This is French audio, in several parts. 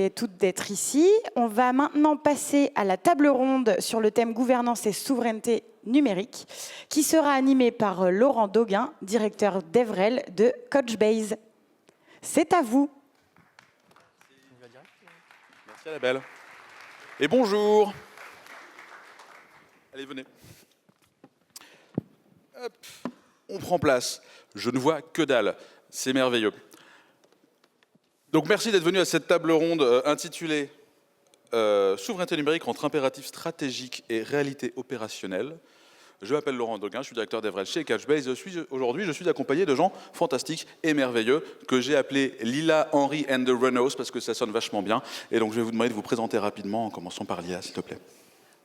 et toutes d'être ici. On va maintenant passer à la table ronde sur le thème gouvernance et souveraineté numérique, qui sera animée par Laurent Dauguin, directeur d'Evrel de Couchbase. C'est à vous. Merci Annabelle. Et bonjour. Allez, venez. Hop. On prend place. Je ne vois que dalle. C'est merveilleux. Donc merci d'être venu à cette table ronde intitulée Souveraineté numérique entre impératifs stratégiques et réalité opérationnelle. Je m'appelle Laurent Dauguin, je suis directeur d'Evrel chez Couchbase. Aujourd'hui, je suis accompagné de gens fantastiques et merveilleux que j'ai appelés Lila, Henry and the Renaults parce que ça sonne vachement bien. Et donc je vais vous demander de vous présenter rapidement en commençant par Lila, s'il te plaît.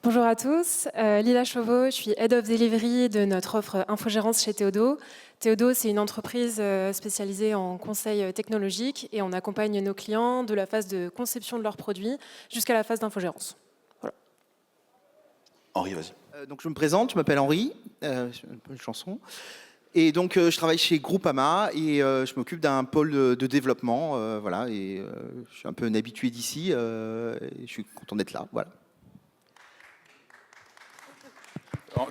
Bonjour à tous, Lila Chauveau, je suis Head of Delivery de notre offre Infogérance chez Théodo. Théodo, c'est une entreprise spécialisée en conseil technologique et on accompagne nos clients de la phase de conception de leurs produits jusqu'à la phase d'infogérance. Voilà. Henri, vas-y. Donc je me présente, je m'appelle Henri, c'est un peu une chanson. Et donc je travaille chez Groupama et je m'occupe d'un pôle de développement, voilà. Et je suis un peu un habitué d'ici, et je suis content d'être là, voilà.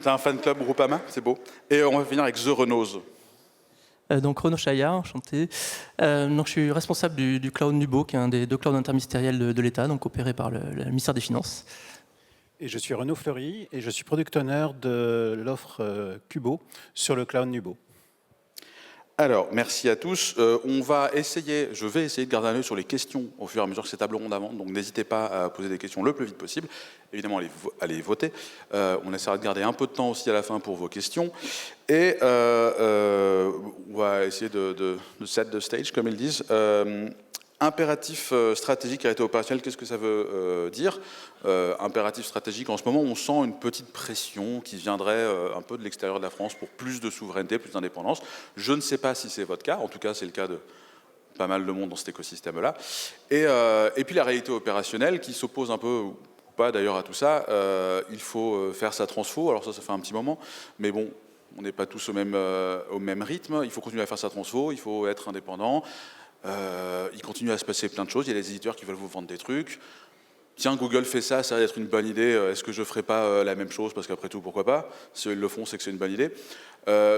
T'as un fan club Groupama, c'est beau. Et on va finir avec The Renaults. Donc Renaud Chaya, enchanté. Donc je suis responsable du cloud Nubo, qui est un des 2 clouds interministériels de l'État, donc opéré par le ministère des Finances. Et je suis Renaud Fleury et je suis product owner de l'offre Cubo sur le cloud Nubo. Alors, merci à tous. Je vais essayer de garder un œil sur les questions au fur et à mesure que ces tables rondes avancent, donc n'hésitez pas à poser des questions le plus vite possible. Évidemment, allez voter. On essaiera de garder un peu de temps aussi à la fin pour vos questions. Et on va essayer de set the stage, comme ils disent. Impératif stratégique, réalité opérationnelle, qu'est-ce que ça veut dire? Impératif stratégique, en ce moment, on sent une petite pression qui viendrait un peu de l'extérieur de la France pour plus de souveraineté, plus d'indépendance. Je ne sais pas si c'est votre cas, en tout cas, c'est le cas de pas mal de monde dans cet écosystème-là. Et puis la réalité opérationnelle qui s'oppose un peu, ou pas d'ailleurs à tout ça, il faut faire sa transfo, alors ça fait un petit moment, mais bon, on n'est pas tous au même rythme, il faut continuer à faire sa transfo, il faut être indépendant. Il continue à se passer plein de choses. Il y a des éditeurs qui veulent vous vendre des trucs. Tiens, Google fait ça, ça va être une bonne idée. Est-ce que je ne ferai pas la même chose? Parce qu'après tout, pourquoi pas? Si ils le font, c'est que c'est une bonne idée.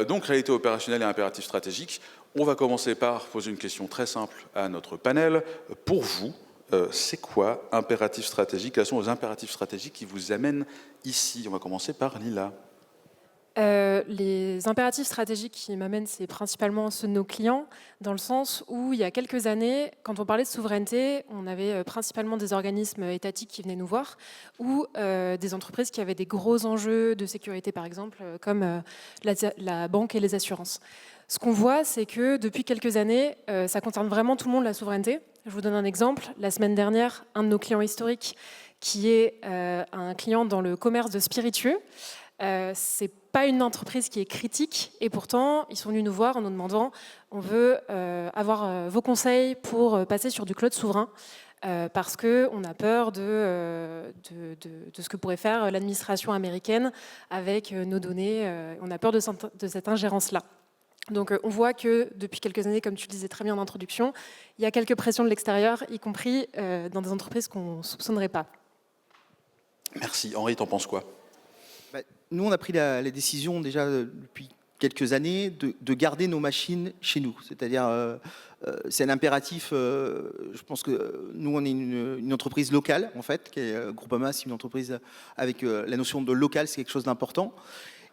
Donc, réalité opérationnelle et impératif stratégique. On va commencer par poser une question très simple à notre panel. Pour vous, c'est quoi impératif stratégique? Quels sont les impératifs stratégiques qui vous amènent ici? On va commencer par Lila. Les impératifs stratégiques qui m'amènent, c'est principalement ceux de nos clients, dans le sens où il y a quelques années, quand on parlait de souveraineté, on avait principalement des organismes étatiques qui venaient nous voir, ou des entreprises qui avaient des gros enjeux de sécurité, par exemple, comme la banque et les assurances. Ce qu'on voit, c'est que depuis quelques années, ça concerne vraiment tout le monde, la souveraineté. Je vous donne un exemple. La semaine dernière, un de nos clients historiques, qui est un client dans le commerce de spiritueux, c'est pas une entreprise qui est critique et pourtant ils sont venus nous voir en nous demandant on veut avoir vos conseils pour passer sur du cloud souverain parce qu'on a peur de ce que pourrait faire l'administration américaine avec nos données, on a peur de cette ingérence-là. Donc on voit que depuis quelques années, comme tu le disais très bien en introduction, il y a quelques pressions de l'extérieur, y compris dans des entreprises qu'on ne soupçonnerait pas. Merci. Henri, t'en penses quoi? Nous, on a pris la décision déjà depuis quelques années de garder nos machines chez nous. C'est-à-dire, c'est un impératif. Je pense que nous, on est une entreprise locale, en fait, qui est Groupama, c'est une entreprise avec la notion de local, c'est quelque chose d'important.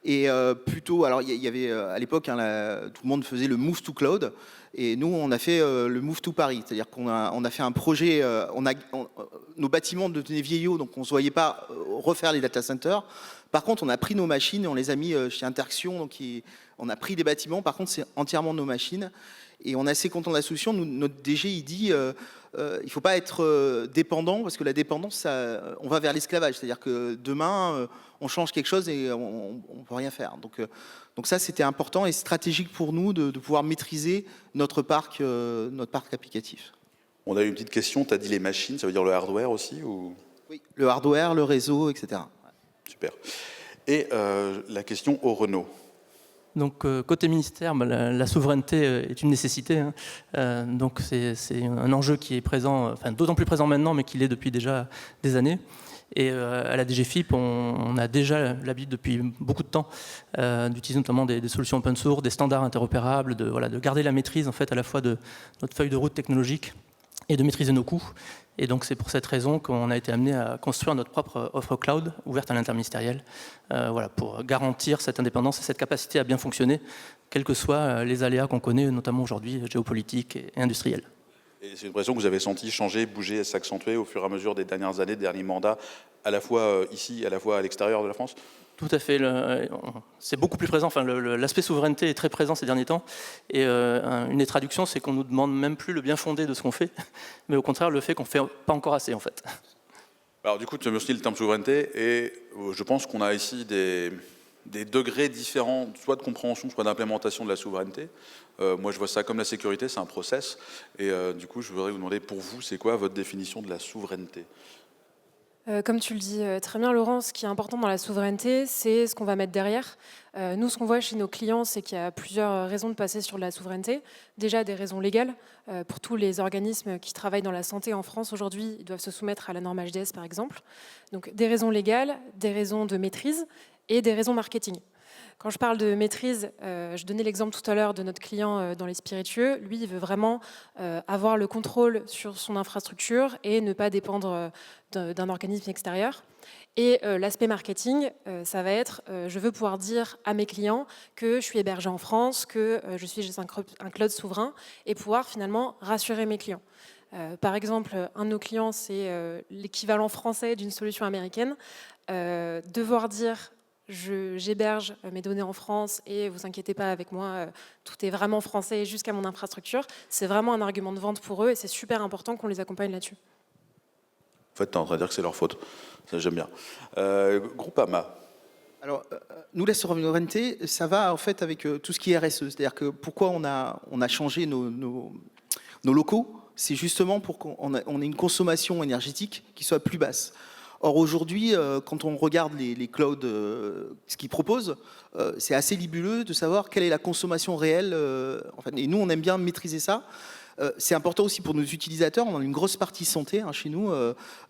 Et plutôt, alors il y avait à l'époque, tout le monde faisait le move to cloud, et nous on a fait le move to Paris, c'est-à-dire qu'on a fait un projet, nos bâtiments devenaient vieillots, donc on ne se voyait pas refaire les data centers. Par contre, on a pris nos machines et on les a mis chez Interaction, donc on a pris des bâtiments, par contre c'est entièrement nos machines. Et on est assez content de la solution. Notre DG, il dit il ne faut pas être dépendant, parce que la dépendance, on va vers l'esclavage. C'est-à-dire que demain, on change quelque chose et on ne peut rien faire. Donc ça, c'était important et stratégique pour nous de pouvoir maîtriser notre parc applicatif. On a eu une petite question, tu as dit les machines, ça veut dire le hardware aussi ou... Oui, le hardware, le réseau, etc. Super. Et la question au Renault. Donc côté ministère, la souveraineté est une nécessité. Hein. Donc c'est un enjeu qui est présent, enfin d'autant plus présent maintenant, mais qui l'est depuis déjà des années. Et à la DGFiP, on a déjà l'habitude depuis beaucoup de temps d'utiliser notamment des solutions open source, des standards interopérables, de garder la maîtrise en fait à la fois de notre feuille de route technologique et de maîtriser nos coûts. Et donc c'est pour cette raison qu'on a été amené à construire notre propre offre cloud ouverte à l'interministériel, pour garantir cette indépendance et cette capacité à bien fonctionner, quels que soient les aléas qu'on connaît, notamment aujourd'hui géopolitiques et industriels. Et c'est une pression que vous avez senti changer, bouger, s'accentuer au fur et à mesure des dernières années, des derniers mandats, à la fois ici, à la fois à l'extérieur de la France? Tout à fait. C'est beaucoup plus présent. Enfin, l'aspect souveraineté est très présent ces derniers temps. Et une des traductions, c'est qu'on nous demande même plus le bien fondé de ce qu'on fait, mais au contraire le fait qu'on ne fait pas encore assez, en fait. Alors du coup, tu as aussi le terme souveraineté, et je pense qu'on a ici des degrés différents, soit de compréhension, soit d'implémentation de la souveraineté. Moi, je vois ça comme la sécurité, c'est un process. Et du coup, je voudrais vous demander, pour vous, c'est quoi votre définition de la souveraineté ? Comme tu le dis très bien, Laurent, ce qui est important dans la souveraineté, c'est ce qu'on va mettre derrière. Nous, ce qu'on voit chez nos clients, c'est qu'il y a plusieurs raisons de passer sur la souveraineté. Déjà, des raisons légales. Pour tous les organismes qui travaillent dans la santé en France aujourd'hui, ils doivent se soumettre à la norme HDS, par exemple. Donc, des raisons légales, des raisons de maîtrise et des raisons marketing. Quand je parle de maîtrise, je donnais l'exemple tout à l'heure de notre client dans les spiritueux. Lui, il veut vraiment avoir le contrôle sur son infrastructure et ne pas dépendre d'un organisme extérieur. Et l'aspect marketing, ça va être, je veux pouvoir dire à mes clients que je suis hébergé en France, que je suis un cloud souverain, et pouvoir finalement rassurer mes clients. Par exemple, un de nos clients, c'est l'équivalent français d'une solution américaine. Devoir dire j'héberge mes données en France et vous inquiétez pas avec moi, tout est vraiment français jusqu'à mon infrastructure. C'est vraiment un argument de vente pour eux et c'est super important qu'on les accompagne là-dessus. En fait, tu es en train de dire que c'est leur faute. Ça, j'aime bien. Groupama. Alors, nous, la souveraineté, ça va en fait avec tout ce qui est RSE. C'est-à-dire que pourquoi on a changé nos locaux, c'est justement pour qu'on ait une consommation énergétique qui soit plus basse. Or aujourd'hui, quand on regarde les clouds, ce qu'ils proposent, c'est assez libelleux de savoir quelle est la consommation réelle. Et nous, on aime bien maîtriser ça. C'est important aussi pour nos utilisateurs. On a une grosse partie santé chez nous,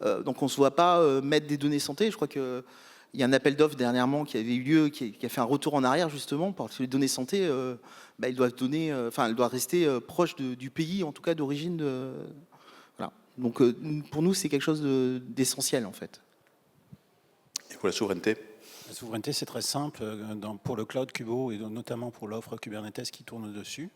donc on ne se voit pas mettre des données santé. Je crois qu'il y a un appel d'offres dernièrement qui avait eu lieu, qui a fait un retour en arrière justement, parce que les données santé, elles doivent rester proches du pays, en tout cas d'origine. Voilà. Donc pour nous, c'est quelque chose d'essentiel en fait. Et pour la souveraineté ? La souveraineté, c'est très simple. Pour le cloud Kubo et notamment pour l'offre Kubernetes qui tourne dessus,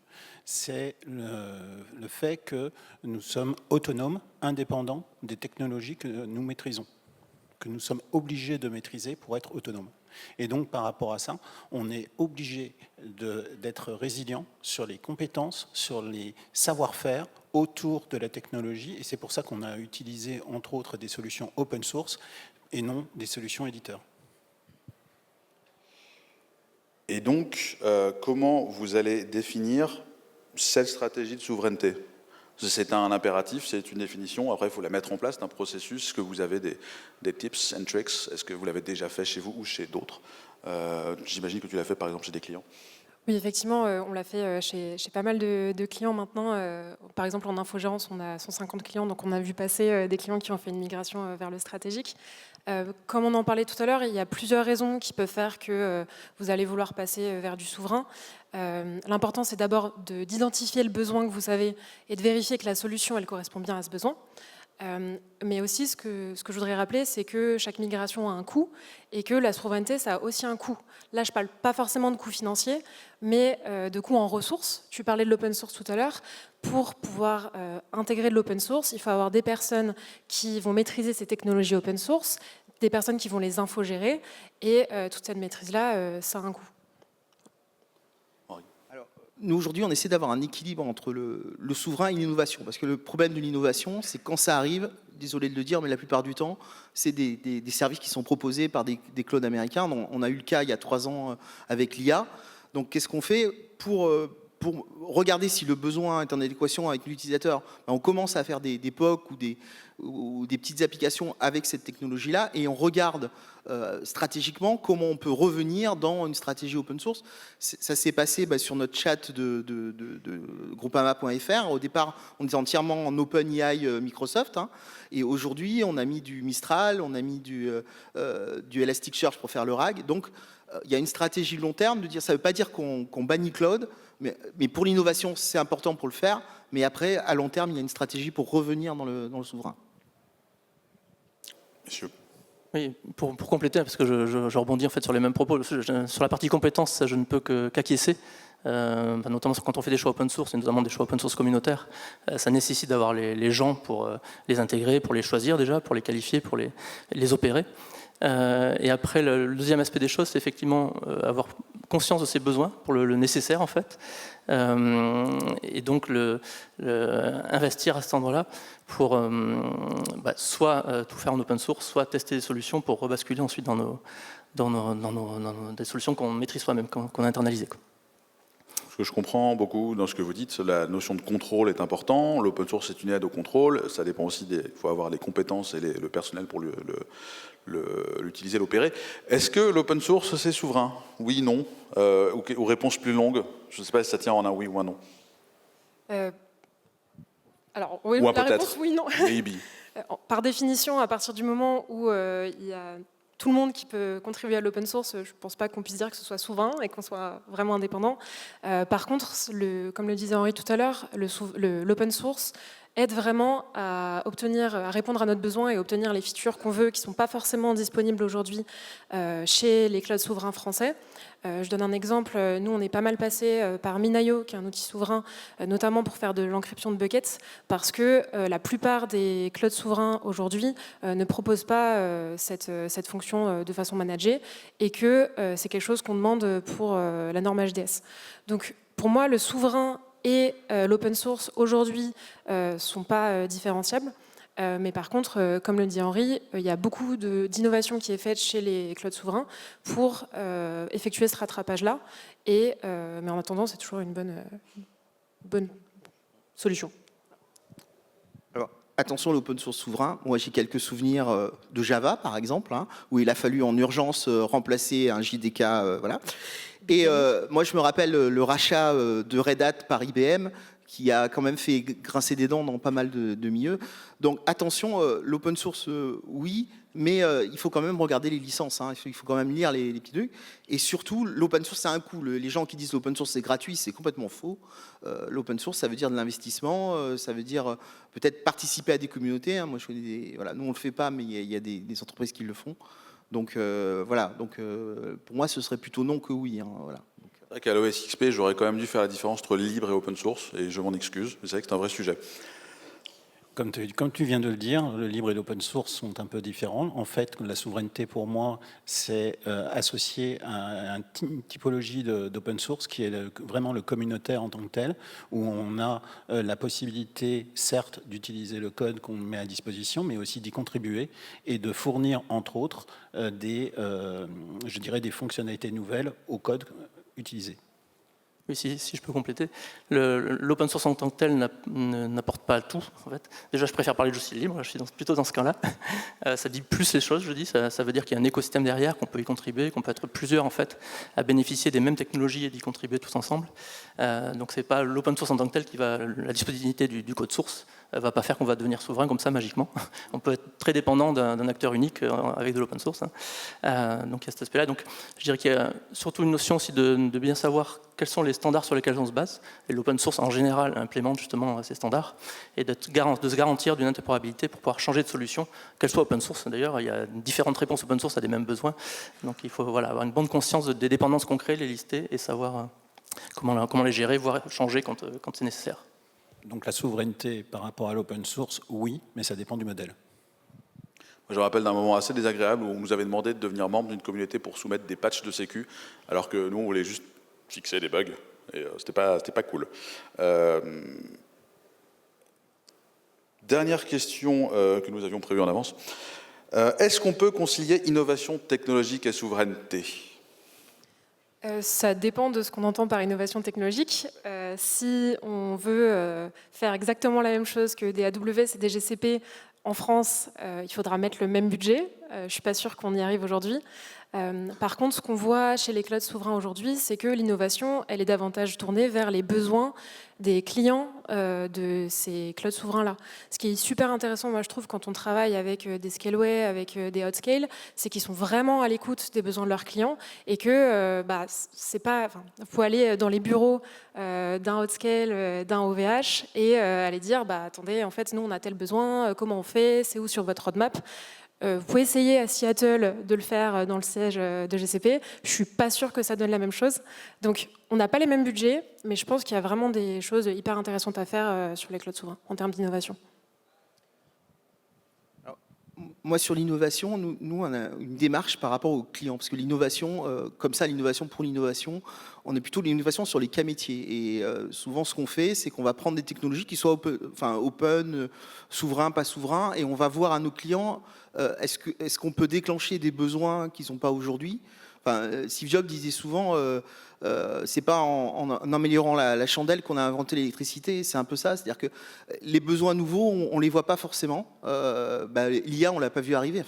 c'est le fait que nous sommes autonomes, indépendants des technologies que nous maîtrisons, que nous sommes obligés de maîtriser pour être autonomes. Et donc, par rapport à ça, on est obligé d'être résilient sur les compétences, sur les savoir-faire autour de la technologie. Et c'est pour ça qu'on a utilisé, entre autres, des solutions open source et non des solutions éditeurs. Et donc, comment vous allez définir cette stratégie de souveraineté ? C'est un impératif, c'est une définition. Après, il faut la mettre en place, c'est un processus. Est-ce que vous avez des tips and tricks ? Est-ce que vous l'avez déjà fait chez vous ou chez d'autres ? J'imagine que tu l'as fait, par exemple, chez des clients. Oui, effectivement, on l'a fait chez pas mal de clients maintenant. Par exemple, en infogérance, on a 150 clients, donc on a vu passer des clients qui ont fait une migration vers le stratégique. Comme on en parlait tout à l'heure, il y a plusieurs raisons qui peuvent faire que vous allez vouloir passer vers du souverain. L'important, c'est d'abord d'identifier le besoin que vous avez et de vérifier que la solution, elle correspond bien à ce besoin. Mais aussi, ce que je voudrais rappeler, c'est que chaque migration a un coût et que la souveraineté, ça a aussi un coût. Là, je ne parle pas forcément de coût financier, mais de coût en ressources. Tu parlais de l'open source tout à l'heure. Pour pouvoir intégrer de l'open source, il faut avoir des personnes qui vont maîtriser ces technologies open source, des personnes qui vont les infogérer, et toute cette maîtrise-là, ça a un coût. Nous, aujourd'hui, on essaie d'avoir un équilibre entre le souverain et l'innovation. Parce que le problème de l'innovation, c'est quand ça arrive, désolé de le dire, mais la plupart du temps, c'est des services qui sont proposés par des clouds américains. On a eu le cas il y a 3 ans avec l'IA. Donc, qu'est-ce qu'on fait pour regarder si le besoin est en adéquation avec l'utilisateur? On commence à faire des POC ou ou des petites applications avec cette technologie-là, et on regarde stratégiququement comment on peut revenir dans une stratégie open source. Ça s'est passé sur notre chat de groupama.fr. Au départ, on était entièrement en OpenAI Microsoft, hein, et aujourd'hui, on a mis du Mistral, on a mis du Elasticsearch pour faire le RAG. Donc, il y a une stratégie long terme de dire, ça ne veut pas dire qu'on bannit Cloud, mais pour l'innovation, c'est important pour le faire. Mais après, à long terme, il y a une stratégie pour revenir dans le souverain. Monsieur. Oui, pour compléter, parce que je rebondis en fait sur les mêmes propos. Sur la partie compétences, ça, je ne peux qu'acquiescer. Notamment quand on fait des choix open source, et notamment des choix open source communautaires, ça nécessite d'avoir les gens pour les intégrer, pour les choisir déjà, pour les qualifier, pour les opérer. Et après, le deuxième aspect des choses, c'est effectivement avoir conscience de ses besoins pour le nécessaire en fait, et donc investir à cet endroit-là pour soit tout faire en open source, soit tester des solutions pour rebasculer ensuite dans des solutions qu'on maîtrise soi-même, qu'on a internalisées. Ce que je comprends beaucoup dans ce que vous dites, la notion de contrôle est importante. L'open source est une aide au contrôle. Ça dépend aussi il faut avoir les compétences et le personnel pour l'utiliser, l'opérer. Est-ce que l'open source, c'est souverain? Oui, non. Ou réponse plus longue? Je ne sais pas si ça tient en un oui ou un non. Alors, oui, ou un la peut-être. réponse, oui, non. Maybe. Par définition, à partir du moment où il y a tout le monde qui peut contribuer à l'open source, je ne pense pas qu'on puisse dire que ce soit souverain et qu'on soit vraiment indépendant. Par contre, comme le disait Henri tout à l'heure, l'open source aide vraiment à répondre à notre besoin et obtenir les features qu'on veut, qui ne sont pas forcément disponibles aujourd'hui chez les clouds souverains français. Je donne un exemple, nous on est pas mal passé par Minayo, qui est un outil souverain, notamment pour faire de l'encryption de buckets, parce que la plupart des clouds souverains aujourd'hui ne proposent pas cette fonction de façon managée, et que c'est quelque chose qu'on demande pour la norme HDS. Donc pour moi, le souverain et l'open source aujourd'hui ne sont pas différenciables. Mais par contre, comme le dit Henri, il y a beaucoup d'innovation qui est faite chez les clouds souverains pour effectuer ce rattrapage-là. Mais en attendant, c'est toujours une bonne solution. Alors, attention à l'open source souverain. Moi, j'ai quelques souvenirs de Java, par exemple, hein, où il a fallu en urgence remplacer un JDK. Voilà. Et moi, je me rappelle le rachat de Red Hat par IBM, qui a quand même fait grincer des dents dans pas mal de milieux. Donc attention, l'open source, oui, mais il faut quand même regarder les licences, hein. Il faut quand même lire les petits trucs. Et surtout, l'open source, c'est un coût. Les gens qui disent l'open source, c'est gratuit, c'est complètement faux. L'open source, ça veut dire de l'investissement, ça veut dire peut-être participer à des communautés, hein. Moi, je connais voilà, nous, on ne le fait pas, mais il y a des entreprises qui le font. Donc voilà, donc, pour moi, ce serait plutôt non que oui, hein, voilà. C'est vrai qu'à l'OSXP, j'aurais quand même dû faire la différence entre libre et open source, et je m'en excuse, mais c'est vrai que c'est un vrai sujet. Comme tu viens de le dire, le libre et l'open source sont un peu différents. En fait, la souveraineté, pour moi, c'est associé à une typologie d'open source qui est vraiment le communautaire en tant que tel, où on a la possibilité, certes, d'utiliser le code qu'on met à disposition, mais aussi d'y contribuer et de fournir, entre autres, je dirais des fonctionnalités nouvelles au code utilisé. Oui, si je peux compléter. L'open source en tant que tel n'apporte pas tout. En fait. Déjà, je préfère parler de logiciel libre, je suis plutôt dans ce cas-là. Ça dit plus les choses, je dis. Ça veut dire qu'il y a un écosystème derrière, qu'on peut y contribuer, qu'on peut être plusieurs en fait, à bénéficier des mêmes technologies et d'y contribuer tous ensemble. Donc, ce n'est pas l'open source en tant que tel qui va. La disponibilité du code source ne va pas faire qu'on va devenir souverain comme ça magiquement. On peut être très dépendant d'un acteur unique avec de l'open source. Donc, il y a cet aspect-là. Donc, je dirais qu'il y a surtout une notion aussi de bien savoir quels sont les standards sur lesquels on se base. Et l'open source, en général, implémente justement ces standards et de se garantir d'une interopérabilité pour pouvoir changer de solution, qu'elle soit open source. D'ailleurs, il y a différentes réponses open source à des mêmes besoins. Donc, il faut avoir une bonne conscience des dépendances qu'on crée, les lister et savoir comment les gérer, voire changer quand c'est nécessaire. Donc la souveraineté par rapport à l'open source, oui, mais ça dépend du modèle. Je me rappelle d'un moment assez désagréable où on nous avait demandé de devenir membre d'une communauté pour soumettre des patchs de sécu, alors que nous, on voulait juste fixer des bugs, et c'était pas cool. Dernière question que nous avions prévue en avance. Est-ce qu'on peut concilier innovation technologique et souveraineté ? Ça dépend de ce qu'on entend par innovation technologique. Si on veut faire exactement la même chose que des AWS et des GCP en France, il faudra mettre le même budget. Je ne suis pas sûre qu'on y arrive aujourd'hui. Par contre, ce qu'on voit chez les clouds souverains aujourd'hui, c'est que l'innovation, elle est davantage tournée vers les besoins des clients de ces clouds souverains-là. Ce qui est super intéressant, moi je trouve, quand on travaille avec des scaleway, avec des hotscale, c'est qu'ils sont vraiment à l'écoute des besoins de leurs clients et que c'est pas, faut aller dans les bureaux d'un hotscale, d'un OVH et aller dire, attendez, en fait, nous on a tel besoin, comment on fait, c'est où sur votre roadmap? Vous pouvez essayer à Seattle de le faire dans le siège de GCP. Je ne suis pas sûre que ça donne la même chose. Donc, on n'a pas les mêmes budgets, mais je pense qu'il y a vraiment des choses hyper intéressantes à faire sur les clouds souverains en termes d'innovation. Moi, sur l'innovation, nous, on a une démarche par rapport aux clients. Parce que l'innovation, comme ça, l'innovation pour l'innovation, on est plutôt l'innovation sur les cas métiers. Et souvent, ce qu'on fait, c'est qu'on va prendre des technologies qui soient open, souverains, pas souverains, et on va voir à nos clients, est-ce qu'on peut déclencher des besoins qu'ils n'ont pas aujourd'hui. Steve Jobs disait souvent, c'est pas en améliorant la chandelle qu'on a inventé l'électricité, c'est un peu ça, c'est-à-dire que les besoins nouveaux, on les voit pas forcément. L'IA, on l'a pas vu arriver.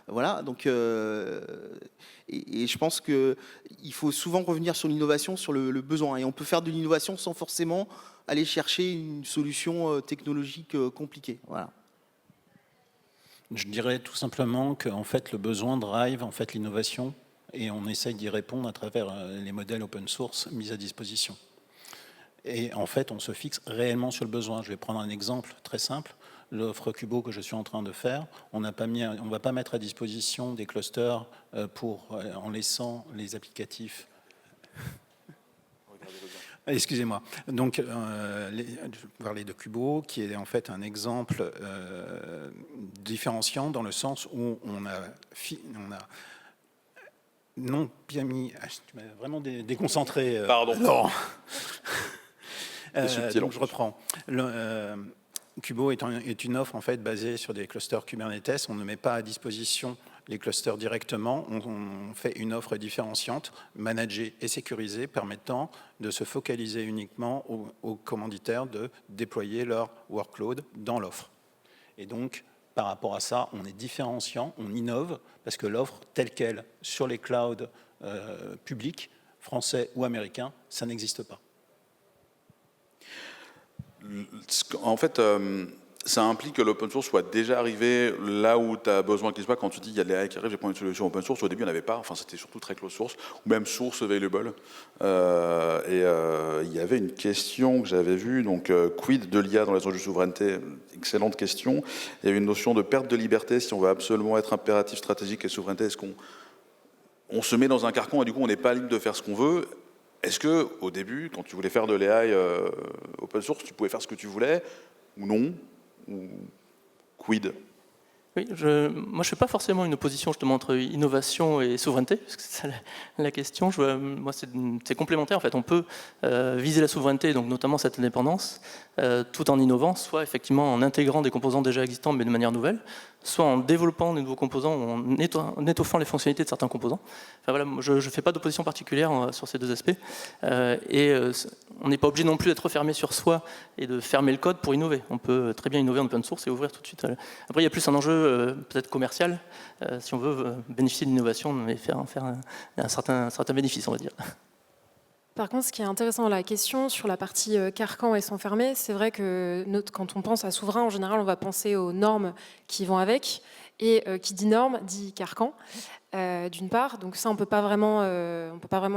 Voilà. Donc, et je pense que il faut souvent revenir sur l'innovation, sur le besoin, et on peut faire de l'innovation sans forcément aller chercher une solution technologique compliquée. Voilà. Je dirais tout simplement que en fait, le besoin drive en fait, l'innovation et on essaye d'y répondre à travers les modèles open source mis à disposition. Et en fait, on se fixe réellement sur le besoin. Je vais prendre un exemple très simple. L'offre Kubo que je suis en train de faire, on ne va pas mettre à disposition des clusters en laissant les applicatifs. Excusez-moi. Donc, je parlais de Kubo, qui est en fait un exemple différenciant dans le sens où on a non bien mis. Tu m'as vraiment déconcentré. Pardon. Non. Subtil, donc je reprends. Kubo est une offre en fait basée sur des clusters Kubernetes. On ne met pas à disposition les clusters directement. On fait une offre différenciante, managée et sécurisée, permettant de se focaliser uniquement aux commanditaires de déployer leur workload dans l'offre. Et donc, par rapport à ça, on est différenciant, on innove, parce que l'offre telle qu'elle sur les clouds publics, français ou américains, ça n'existe pas. En fait, ça implique que l'open source soit déjà arrivé là où tu as besoin qu'il soit. Quand tu dis il y a de l'AI qui arrive, j'ai pris une solution open source, au début il n'y en avait pas, enfin c'était surtout très close source, ou même source available. Il y avait une question que j'avais vue, donc quid de l'IA dans les enjeux de souveraineté, excellente question. Il y avait une notion de perte de liberté, si on veut absolument être impératif stratégique et souveraineté, est-ce qu'on se met dans un carcan et du coup on n'est pas libre de faire ce qu'on veut? Est-ce que au début, quand tu voulais faire de l'AI open source, tu pouvais faire ce que tu voulais, ou non? Ou quid? Oui, moi je ne fais pas forcément une opposition justement entre innovation et souveraineté, parce que c'est ça la question. Moi c'est complémentaire en fait. On peut viser la souveraineté, donc notamment cette indépendance, tout en innovant, soit effectivement en intégrant des composants déjà existants mais de manière nouvelle, soit en développant des nouveaux composants ou en étoffant les fonctionnalités de certains composants. Enfin, voilà, je ne fais pas d'opposition particulière sur ces deux aspects. On n'est pas obligé non plus d'être fermé sur soi et de fermer le code pour innover. On peut très bien innover en open source et ouvrir tout de suite. Après, il y a plus un enjeu peut-être commercial, si on veut bénéficier de l'innovation et faire un certain bénéfice, on va dire. Par contre, ce qui est intéressant dans la question sur la partie carcan et s'enfermer, c'est vrai que quand on pense à souverain, en général, on va penser aux normes qui vont avec. Et qui dit norme, dit carcan, d'une part. Donc ça, on ne peut pas vraiment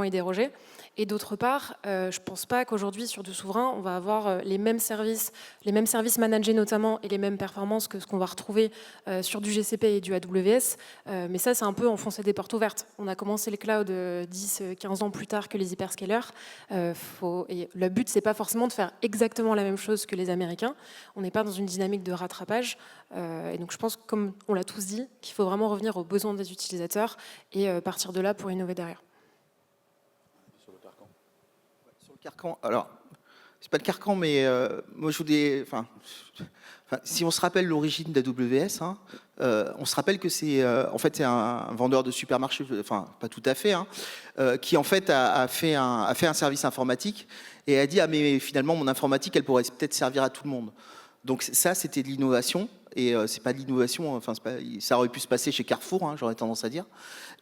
y déroger. Et d'autre part, je ne pense pas qu'aujourd'hui, sur du souverain, on va avoir les mêmes services managés notamment, et les mêmes performances que ce qu'on va retrouver sur du GCP et du AWS. Mais ça, c'est un peu enfoncer des portes ouvertes. On a commencé les clouds 10-15 ans plus tard que les hyperscalers. Et le but, ce n'est pas forcément de faire exactement la même chose que les Américains. On n'est pas dans une dynamique de rattrapage. Et donc je pense, comme on l'a tous dit, qu'il faut vraiment revenir aux besoins des utilisateurs et partir de là pour innover derrière. Sur le carcan, alors, c'est pas le carcan, mais moi je voulais... si on se rappelle l'origine d'AWS, on se rappelle que c'est en fait c'est un vendeur de supermarché, enfin pas tout à fait, qui en fait a fait un service informatique et a dit mais finalement mon informatique elle pourrait peut-être servir à tout le monde. Donc ça, c'était de l'innovation. Et c'est pas de l'innovation, enfin, ça aurait pu se passer chez Carrefour, hein, j'aurais tendance à dire.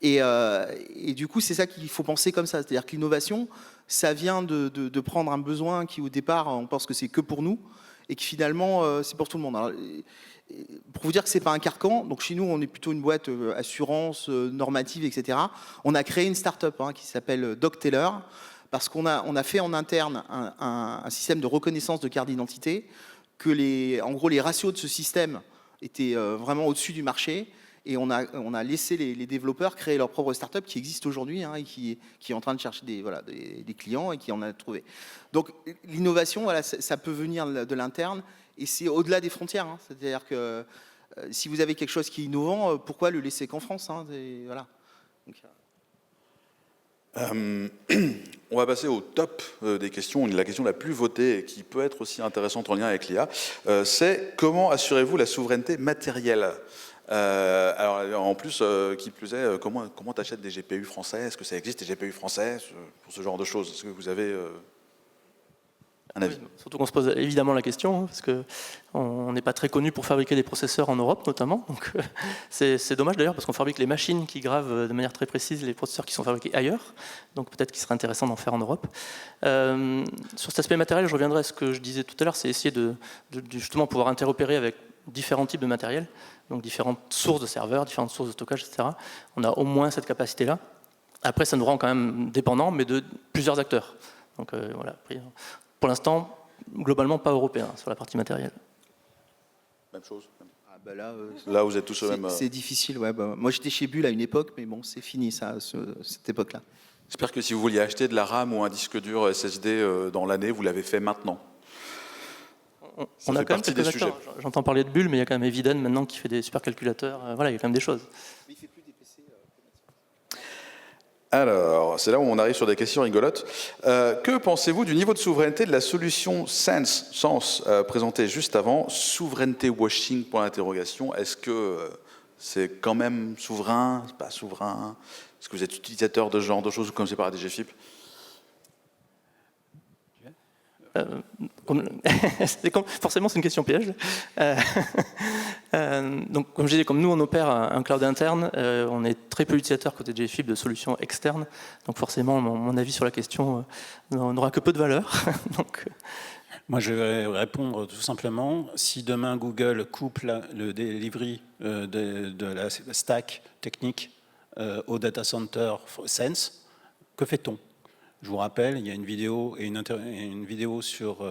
Et du coup, c'est ça qu'il faut penser comme ça. C'est-à-dire que l'innovation, ça vient de prendre un besoin qui, au départ, on pense que c'est que pour nous, et qui finalement, c'est pour tout le monde. Alors, pour vous dire que c'est pas un carcan, donc chez nous, on est plutôt une boîte assurance, normative, etc. On a créé une start-up qui s'appelle DocTeller, parce qu'on a fait en interne un système de reconnaissance de carte d'identité, que en gros, les ratios de ce système étaient vraiment au-dessus du marché. Et on a laissé les développeurs créer leur propre start-up qui existe aujourd'hui et qui est en train de chercher des clients et qui en a trouvé. Donc l'innovation, voilà, ça peut venir de l'interne et c'est au-delà des frontières. C'est-à-dire que si vous avez quelque chose qui est innovant, pourquoi le laisser qu'en France, voilà. Donc, on va passer au top des questions. La question la plus votée et qui peut être aussi intéressante en lien avec l'IA, c'est comment assurez-vous la souveraineté matérielle ? Alors en plus, qui plus est, comment tu achètes des GPU français? Est-ce que ça existe des GPU français pour ce genre de choses? Est-ce que vous avez un avis? Oui, surtout qu'on se pose évidemment la question, parce qu'on n'est pas très connu pour fabriquer des processeurs en Europe notamment. Donc c'est dommage d'ailleurs, parce qu'on fabrique les machines qui gravent de manière très précise les processeurs qui sont fabriqués ailleurs. Donc peut-être qu'il serait intéressant d'en faire en Europe. Sur cet aspect matériel, je reviendrai à ce que je disais tout à l'heure, c'est essayer de justement pouvoir interopérer avec différents types de matériel, donc différentes sources de serveurs, différentes sources de stockage, etc. On a au moins cette capacité-là. Après, ça nous rend quand même dépendants, mais de plusieurs acteurs. Donc voilà. Pour l'instant, globalement, pas européen sur la partie matérielle. Même chose. Là, vous êtes tous au même. C'est difficile. Ouais, moi, j'étais chez Bull à une époque, mais bon, c'est fini ça, cette époque-là. J'espère que si vous vouliez acheter de la RAM ou un disque dur SSD dans l'année, vous l'avez fait maintenant. On a quand même quelques acteurs. J'entends parler de Bull, mais il y a quand même Eviden maintenant qui fait des supercalculateurs. Voilà, il y a quand même des choses. Mais il fait plus des PC. Alors, c'est là où on arrive sur des questions rigolotes. Que pensez-vous du niveau de souveraineté de la solution Sense présentée juste avant? Souveraineté washing, point d'interrogation. Est-ce que c'est quand même souverain? C'est pas souverain? Est-ce que vous êtes utilisateur de ce genre de choses comme c'est par la DGFIP? Forcément, c'est une question piège. Donc, comme je disais, comme nous, on opère un cloud interne, on est très peu utilisateur côté DGFIP de solutions externes. Donc, forcément, mon avis sur la question n'aura que peu de valeur. Donc, moi, je vais répondre tout simplement. Si demain Google coupe le delivery de la stack technique au data center Sense, que fait-on? Je vous rappelle, il y a une vidéo et une vidéo sur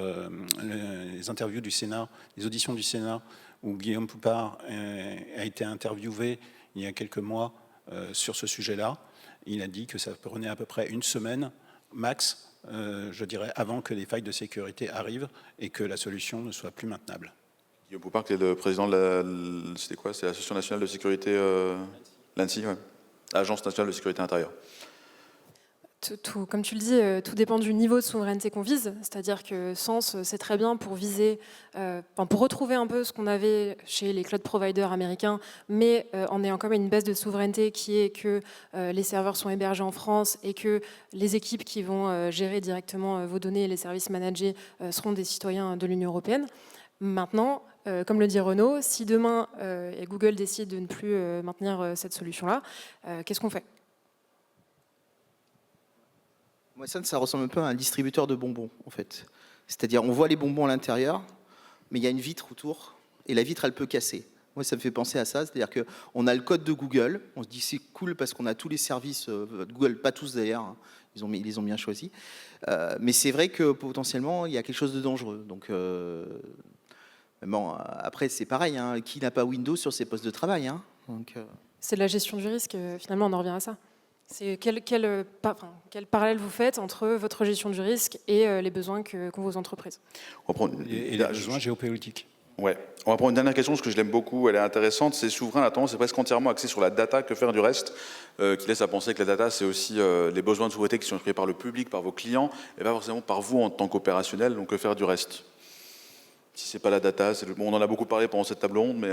les interviews du Sénat, les auditions du Sénat, où Guillaume Poupard a été interviewé il y a quelques mois sur ce sujet-là. Il a dit que ça prenait à peu près une semaine max, je dirais, avant que les failles de sécurité arrivent et que la solution ne soit plus maintenable. Guillaume Poupard, qui est le président de c'était quoi? C'est l'Association nationale de sécurité, l'ANSI, ouais. Agence nationale de sécurité intérieure. Comme tu le dis, tout dépend du niveau de souveraineté qu'on vise. C'est-à-dire que Sense, c'est très bien pour viser, pour retrouver un peu ce qu'on avait chez les cloud providers américains, mais en ayant quand même une baisse de souveraineté qui est que les serveurs sont hébergés en France et que les équipes qui vont gérer directement vos données et les services managés seront des citoyens de l'Union européenne. Maintenant, comme le dit Renaud, si demain Google décide de ne plus maintenir cette solution-là, qu'est-ce qu'on fait ? Moi, ça ressemble un peu à un distributeur de bonbons, en fait. C'est-à-dire, on voit les bonbons à l'intérieur, mais il y a une vitre autour, et la vitre, elle peut casser. Moi, ça me fait penser à ça. C'est-à-dire qu'on a le code de Google, on se dit c'est cool parce qu'on a tous les services Google, pas tous d'ailleurs, hein, ils les ont bien choisis. Mais c'est vrai que potentiellement, il y a quelque chose de dangereux. Donc, bon, après, c'est pareil, hein, qui n'a pas Windows sur ses postes de travail, hein, donc, C'est de la gestion du risque, finalement, on en revient à ça. C'est quel parallèle vous faites entre votre gestion du risque et les besoins qu'ont vos entreprises? Et les besoins géopolitiques. Ouais. On va prendre une dernière question, parce que je l'aime beaucoup, elle est intéressante. C'est souverain, la tendance est presque entièrement axée sur la data, que faire du reste, qui laisse à penser que la data, c'est aussi les besoins de souveraineté qui sont exprimés par le public, par vos clients, et pas forcément par vous en tant qu'opérationnel, donc que faire du reste. Si c'est pas la data, on en a beaucoup parlé pendant cette table ronde, mais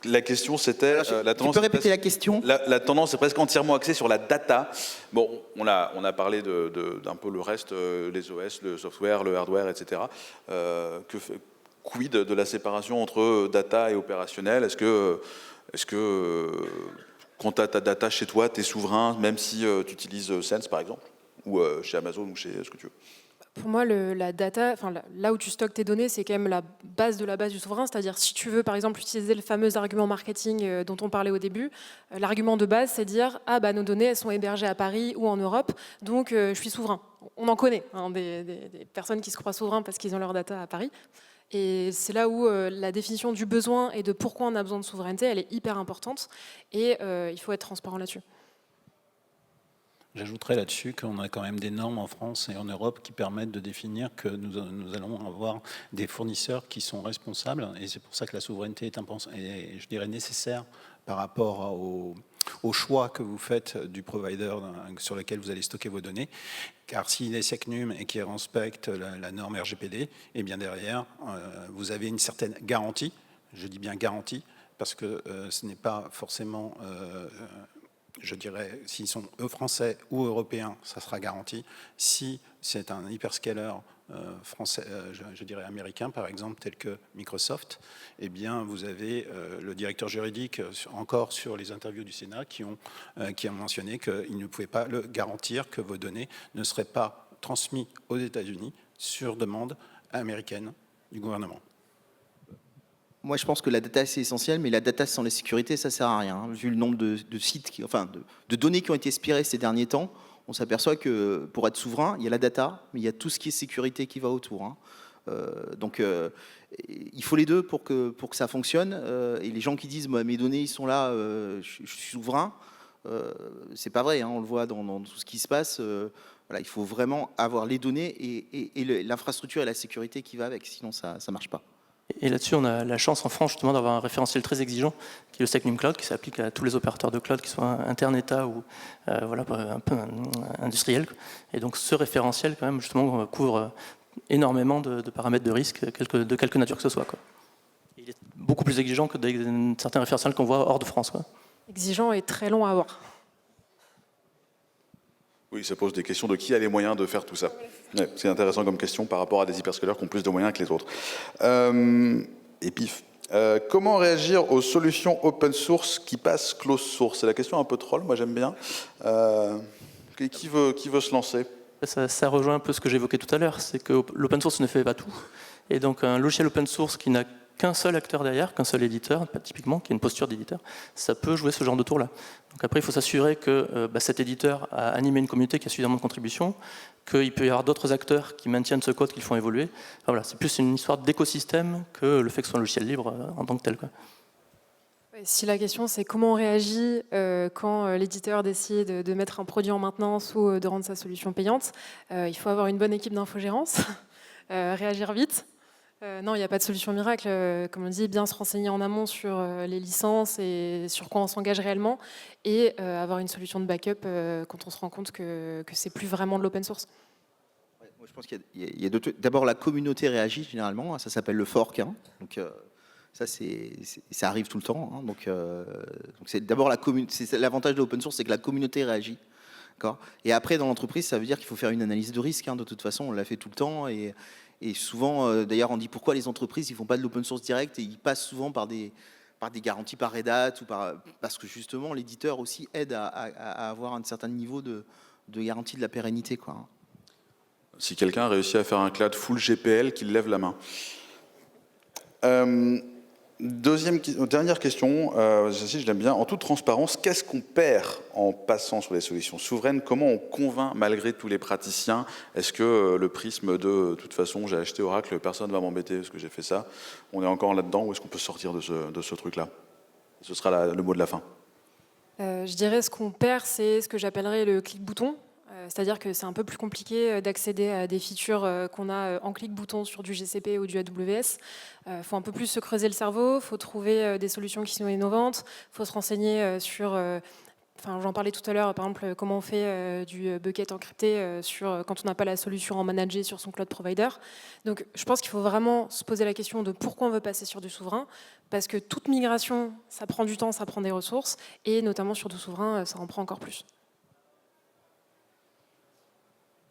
La question, c'était... Tu peux répéter la question? La tendance est presque entièrement axée sur la data. Bon, on a parlé d'un peu le reste, les OS, le software, le hardware, etc. Quid de la séparation entre data et opérationnel? Est-ce que quand tu as ta data chez toi, tu es souverain, même si tu utilises Sense, par exemple, ou chez Amazon, ou chez ce que tu veux? Pour moi, la data, là où tu stockes tes données, c'est quand même la base de la base du souverain. C'est-à-dire, si tu veux, par exemple, utiliser le fameux argument marketing dont on parlait au début, l'argument de base, c'est dire « Ah, bah, nos données, elles sont hébergées à Paris ou en Europe, donc je suis souverain ». On en connaît, hein, des personnes qui se croient souverains parce qu'ils ont leur data à Paris. Et c'est là où la définition du besoin et de pourquoi on a besoin de souveraineté, elle est hyper importante. Et il faut être transparent là-dessus. J'ajouterais là-dessus qu'on a quand même des normes en France et en Europe qui permettent de définir que nous allons avoir des fournisseurs qui sont responsables. Et c'est pour ça que la souveraineté est, je dirais, nécessaire par rapport au choix que vous faites du provider sur lequel vous allez stocker vos données. Car s'il est SecNum et qu'il respecte la norme RGPD, et bien derrière, vous avez une certaine garantie. Je dis bien garantie, parce que ce n'est pas forcément... je dirais, s'ils sont français ou européens, ça sera garanti. Si c'est un hyperscaler français, je dirais américain, par exemple, tel que Microsoft, eh bien, vous avez le directeur juridique, encore sur les interviews du Sénat, qui a mentionné qu'il ne pouvait pas le garantir que vos données ne seraient pas transmises aux États-Unis sur demande américaine du gouvernement. Moi, je pense que la data, c'est essentiel, mais la data sans la sécurité, ça ne sert à rien. Hein. Vu le nombre de sites, de données qui ont été expirées ces derniers temps, on s'aperçoit que pour être souverain, il y a la data, mais il y a tout ce qui est sécurité qui va autour. Hein. Donc, il faut les deux pour que ça fonctionne. Et les gens qui disent mes données, ils sont là, je suis souverain, c'est pas vrai. Hein. On le voit dans tout ce qui se passe. Voilà, il faut vraiment avoir les données et l'infrastructure et la sécurité qui va avec, sinon ça ne marche pas. Et là-dessus, on a la chance en France justement d'avoir un référentiel très exigeant, qui est le SecNum Cloud, qui s'applique à tous les opérateurs de cloud, qui soient interne-État ou un peu industriels. Et donc ce référentiel, quand même, justement, couvre énormément de paramètres de risque, de quelque nature que ce soit, quoi. Il est beaucoup plus exigeant que certains référentiels qu'on voit hors de France, quoi. Exigeant et très long à avoir. Oui, ça pose des questions de qui a les moyens de faire tout ça. Ouais, c'est intéressant comme question par rapport à des hyperscalers qui ont plus de moyens que les autres. Et pif. Comment réagir aux solutions open source qui passent close source? C'est la question un peu troll, moi j'aime bien. Qui veut se lancer? Ça rejoint un peu ce que j'évoquais tout à l'heure, c'est que l'open source ne fait pas tout. Et donc un logiciel open source qui n'a qu'un seul acteur derrière, qu'un seul éditeur, typiquement, qui a une posture d'éditeur, ça peut jouer ce genre de tour-là. Donc après, il faut s'assurer que cet éditeur a animé une communauté qui a suffisamment de contributions, qu'il peut y avoir d'autres acteurs qui maintiennent ce code, qui le font évoluer. Enfin, voilà, c'est plus une histoire d'écosystème que le fait que ce soit un logiciel libre en tant que tel, quoi. Si la question c'est comment on réagit quand l'éditeur décide de mettre un produit en maintenance ou de rendre sa solution payante, il faut avoir une bonne équipe d'infogérance, réagir vite. Non, il n'y a pas de solution miracle. Comme on dit, bien se renseigner en amont sur les licences et sur quoi on s'engage réellement, et avoir une solution de backup quand on se rend compte que c'est plus vraiment de l'open source. Ouais, moi, je pense qu'il y a d'abord la communauté réagit généralement, ça s'appelle le fork. Hein. Donc ça arrive tout le temps. Hein. Donc c'est d'abord la communauté. L'avantage de l'open source, c'est que la communauté réagit. Et après, dans l'entreprise, ça veut dire qu'il faut faire une analyse de risque. Hein. De toute façon, on l'a fait tout le temps. Et souvent, d'ailleurs, on dit pourquoi les entreprises ils font pas de l'open source direct, et ils passent souvent par des garanties par Red Hat, parce que justement l'éditeur aussi aide à avoir un certain niveau de garantie de la pérennité, quoi. Si quelqu'un a réussi à faire un cloud full GPL, qu'il lève la main. Dernière question, celle-ci je l'aime bien. En toute transparence, qu'est-ce qu'on perd en passant sur les solutions souveraines? Comment on convainc malgré tous les praticiens? Est-ce que le prisme de toute façon, j'ai acheté Oracle, personne ne va m'embêter parce que j'ai fait ça, on est encore là-dedans, ou est-ce qu'on peut sortir de ce truc-là? Ce sera le mot de la fin. Je dirais ce qu'on perd, c'est ce que j'appellerais le clic-bouton. C'est-à-dire que c'est un peu plus compliqué d'accéder à des features qu'on a en clic-bouton sur du GCP ou du AWS. Il faut un peu plus se creuser le cerveau, il faut trouver des solutions qui sont innovantes, il faut se renseigner sur Enfin, j'en parlais tout à l'heure, par exemple, comment on fait du bucket encrypté quand on n'a pas la solution en manager sur son cloud provider. Donc, je pense qu'il faut vraiment se poser la question de pourquoi on veut passer sur du souverain, parce que toute migration, ça prend du temps, ça prend des ressources, et notamment sur du souverain, ça en prend encore plus.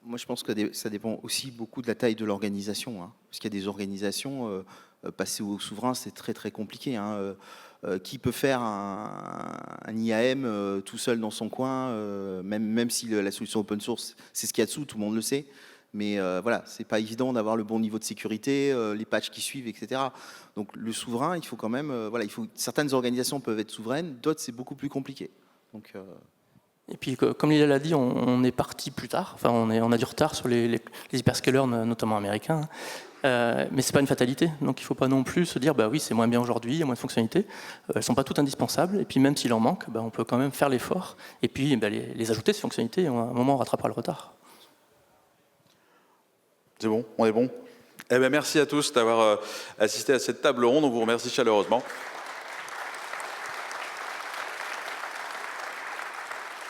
Moi, je pense que ça dépend aussi beaucoup de la taille de l'organisation, hein. Parce qu'il y a des organisations, passer au souverain, c'est très très compliqué, hein. Qui peut faire un IAM tout seul dans son coin, même si la solution open source, c'est ce qu'il y a dessous, tout le monde le sait. Mais voilà, c'est pas évident d'avoir le bon niveau de sécurité, les patchs qui suivent, etc. Donc le souverain, il faut quand même, certaines organisations peuvent être souveraines, d'autres c'est beaucoup plus compliqué. Donc Et puis, comme Lila l'a dit, on est parti plus tard. Enfin, on a du retard sur les hyperscalers, notamment américains. Mais c'est pas une fatalité. Donc, il ne faut pas non plus se dire, bah oui, c'est moins bien aujourd'hui, il y a moins de fonctionnalités. Elles sont pas toutes indispensables. Et puis, même s'il en manque, on peut quand même faire l'effort. Et puis, les ajouter, ces fonctionnalités. Et à un moment, on rattrapera le retard. C'est bon, on est bon. Eh bien, merci à tous d'avoir assisté à cette table ronde. On vous remercie chaleureusement.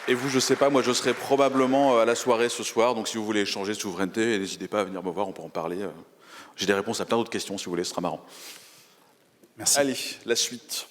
Et vous, je sais pas, moi je serai probablement à la soirée ce soir, donc si vous voulez échanger souveraineté, n'hésitez pas à venir me voir, on peut en parler. J'ai des réponses à plein d'autres questions si vous voulez, ce sera marrant. Merci. Allez, la suite.